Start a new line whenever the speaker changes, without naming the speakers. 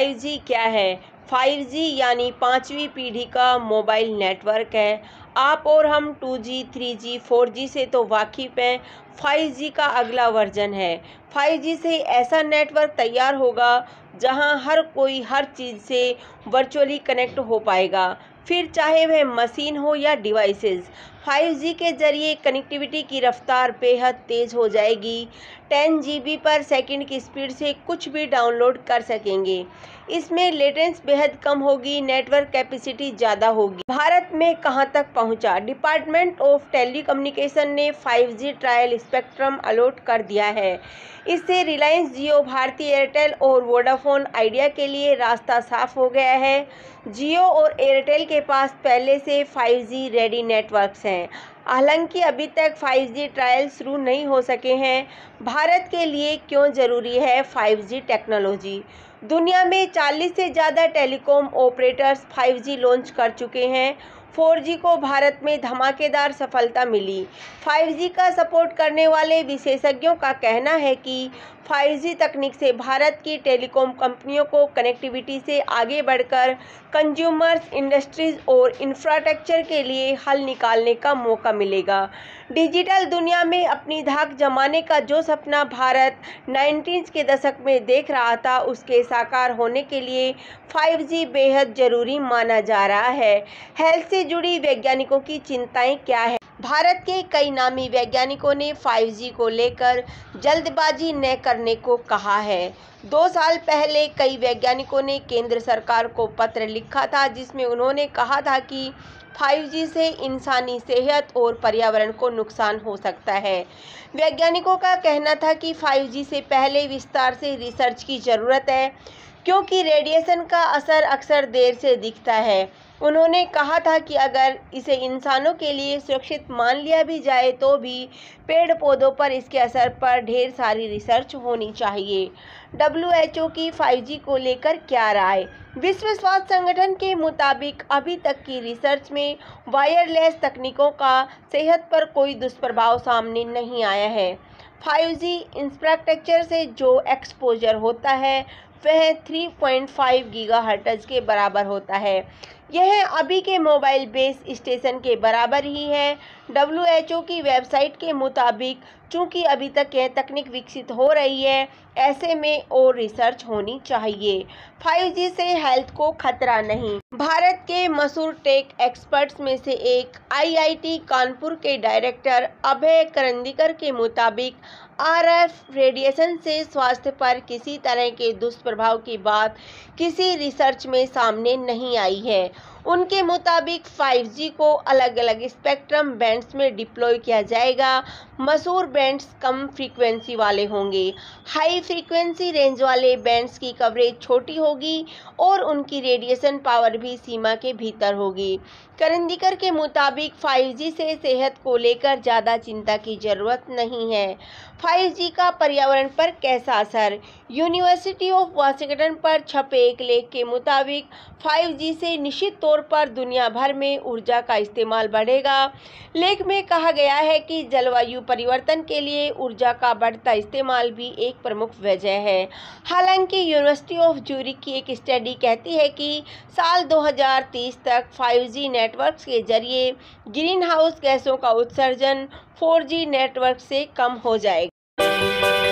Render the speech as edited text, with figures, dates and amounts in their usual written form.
5G क्या है? 5G यानी पांचवी पीढ़ी का मोबाइल नेटवर्क है। आप और हम 2G, 3G, 4G से तो वाकिफ़ हैं। 5G का अगला वर्जन है। 5G से ऐसा नेटवर्क तैयार होगा जहां हर कोई हर चीज़ से वर्चुअली कनेक्ट हो पाएगा, फिर चाहे वह मशीन हो या डिवाइसेस। 5G के जरिए कनेक्टिविटी की रफ्तार बेहद तेज़ हो जाएगी। 10 GB पर सेकंड की स्पीड से कुछ भी डाउनलोड कर सकेंगे। इसमें लेटेंस बेहद कम होगी, नेटवर्क कैपेसिटी ज़्यादा होगी। भारत में कहां तक पहुंचा? डिपार्टमेंट ऑफ टेलीकम्युनिकेशन ने 5G ट्रायल स्पेक्ट्रम अलॉट कर दिया है। इससे रिलायंस जियो, भारती एयरटेल और वोडाफोन आइडिया के लिए रास्ता साफ हो गया है। जियो और एयरटेल के पास पहले से 5G रेडी नेटवर्क्स हैं। हालांकि अभी तक 5G ट्रायल शुरू नहीं हो सके हैं। भारत के लिए क्यों ज़रूरी है 5G टेक्नोलॉजी? दुनिया में 40 से ज़्यादा टेलीकॉम ऑपरेटर्स 5G लॉन्च कर चुके हैं। 4G को भारत में धमाकेदार सफलता मिली। 5G का सपोर्ट करने वाले विशेषज्ञों का कहना है कि 5G तकनीक से भारत की टेलीकॉम कंपनियों को कनेक्टिविटी से आगे बढ़कर कंज्यूमर्स, इंडस्ट्रीज और इंफ्रास्ट्रक्चर के लिए हल निकालने का मौका मिलेगा। डिजिटल दुनिया में अपनी धाक जमाने का जो सपना भारत 90s के दशक में देख रहा था, उसके साकार होने के लिए 5G बेहद ज़रूरी माना जा रहा है। हेल्थ से जुड़ी वैज्ञानिकों की चिंताएं क्या है? भारत के कई नामी वैज्ञानिकों ने 5G को लेकर जल्दबाजी न करने को कहा है। 2 साल पहले कई वैज्ञानिकों ने केंद्र सरकार को पत्र लिखा था, जिसमें उन्होंने कहा था कि 5G से इंसानी सेहत और पर्यावरण को नुकसान हो सकता है। वैज्ञानिकों का कहना था कि 5G से पहले विस्तार से रिसर्च की ज़रूरत है, क्योंकि रेडिएशन का असर अक्सर देर से दिखता है। उन्होंने कहा था कि अगर इसे इंसानों के लिए सुरक्षित मान लिया भी जाए तो भी पेड़ पौधों पर इसके असर पर ढेर सारी रिसर्च होनी चाहिए। WHO की 5G को लेकर क्या राय? विश्व स्वास्थ्य संगठन के मुताबिक अभी तक की रिसर्च में वायरलेस तकनीकों का सेहत पर कोई दुष्प्रभाव सामने नहीं आया है। 5G इंफ्रास्ट्रक्चर से जो एक्सपोजर होता है वह 3.5 गीगाहर्ट्ज़ के बराबर होता है। यह अभी के मोबाइल बेस स्टेशन के बराबर ही है। WHO की वेबसाइट के मुताबिक चूँकि अभी तक यह तकनीक विकसित हो रही है, ऐसे में और रिसर्च होनी चाहिए। 5G से हेल्थ को खतरा नहीं। भारत के मशहूर टेक एक्सपर्ट्स में से एक IIT कानपुर के डायरेक्टर अभय करंदीकर के मुताबिक RF रेडिएशन से स्वास्थ्य पर किसी तरह के दुष्प्रभाव की बात किसी रिसर्च में सामने नहीं आई है। उनके मुताबिक 5G को अलग अलग स्पेक्ट्रम बैंड्स में डिप्लॉय किया जाएगा। मशहूर बैंड्स कम फ्रीक्वेंसी वाले होंगे। हाई फ्रीक्वेंसी रेंज वाले बैंड्स की कवरेज छोटी होगी और उनकी रेडिएशन पावर भी सीमा के भीतर होगी। करंदीकर के मुताबिक 5G से सेहत को लेकर ज़्यादा चिंता की ज़रूरत नहीं है। 5G का पर्यावरण पर कैसा असर? यूनिवर्सिटी ऑफ वाशिंगटन पर छपे एक लेख के मुताबिक 5G से निश्चित तौर पर दुनिया भर में ऊर्जा का इस्तेमाल बढ़ेगा। लेख में कहा गया है कि जलवायु परिवर्तन के लिए ऊर्जा का बढ़ता इस्तेमाल भी एक प्रमुख वजह है। हालांकि यूनिवर्सिटी ऑफ ज्यूरिख की एक स्टडी कहती है कि साल 2030 तक 5G नेटवर्क्स के जरिए ग्रीन हाउस गैसों का उत्सर्जन 4G नेटवर्क से कम हो जाएगा।